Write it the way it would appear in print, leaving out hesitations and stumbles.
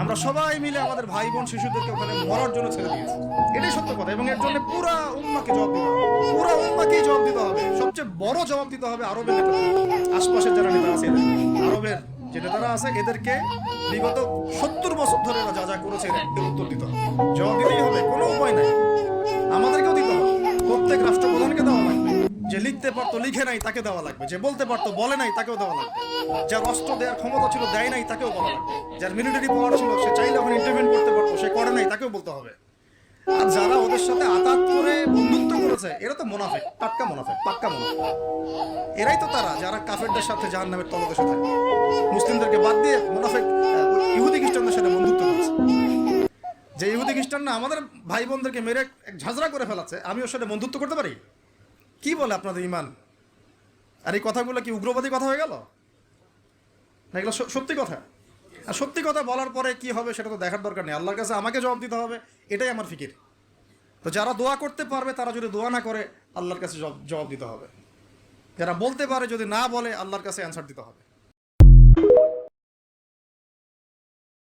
আমরা সবাই মিলে আমাদের ভাই বোন শিশুদেরকে ওখানে মরার জন্য ছেড়ে দিয়েছি। এটাই সত্য কথা। এবং এর জন্য পুরা উম্মাকে জবাব দিতে হবে, পুরা উম্মাকেই জবাব দিতে হবে। সবচেয়ে বড় জবাব দিতে হবে আরবের নেতা, আশপাশের যারা নেতা আছে এদের, আরবের যে নেতারা আছে এদেরকে বিগত 70 বছর ধরে এরা যা যা করেছে এর উত্তর দিতে হবে, জবাব দিতেই হবে, কোনো উপায় নাই। আমাদেরকেও দিতে হবে, প্রত্যেক রাষ্ট্রপ্রধানকে দেওয়া লাগবে। যে লিখতে পারতো লিখে নাই তাকে দেওয়া লাগবে, যে বলতে পারতো বলে নাই তাকেও দেওয়া লাগবে, যার অস্ত্র দেওয়ার ক্ষমতা ছিল দেয় নাই তাকেও বলা লাগবে, যার মিলিটারি পাওয়ার ছিল সে চাইলে ওখানে ইন্টারভেন করতে পারতো সে করে নাই তাকেও বলতে হবে। আর যারা ওদের সাথে আতাত করে বন্ধুত্ব করেছে এরা তো মুনাফিক, টাটকা মুনাফিক, পাক্কা মুনাফিক। এরাই তো তারা যারা কাফেরদের সাথে জাহান্নামের তলদেশে থাকে, মুসলিমদেরকে বাদ দিয়ে মুনাফিক ইহুদি খ্রিস্টানদের সাথে বন্ধুত্ব করেছে। যে ইহুদি খ্রিস্টান না আমাদের ভাই বোনদেরকে মেরে এক ঝাঁঝরা করে ফেলাচ্ছে, আমি ওর সাথে বন্ধুত্ব করতে পারি? কি বলে আপনাদের ইমান? আর এই কথাগুলো কি উগ্রবাদী কথা হয়ে গেল না? এগুলো সত্যি কথা। আর সত্যি কথা বলার পরে কি হবে সেটা তো দেখার দরকার নেই, আল্লাহর কাছে আমাকে জবাব দিতে হবে, এটাই আমার ফিকির। তো যারা দোয়া করতে পারবে তারা যদি দোয়া না করে আল্লাহর কাছে জবাব দিতে হবে, যারা বলতে পারে যদি না বলে আল্লাহর কাছে অ্যান্সার দিতে হবে।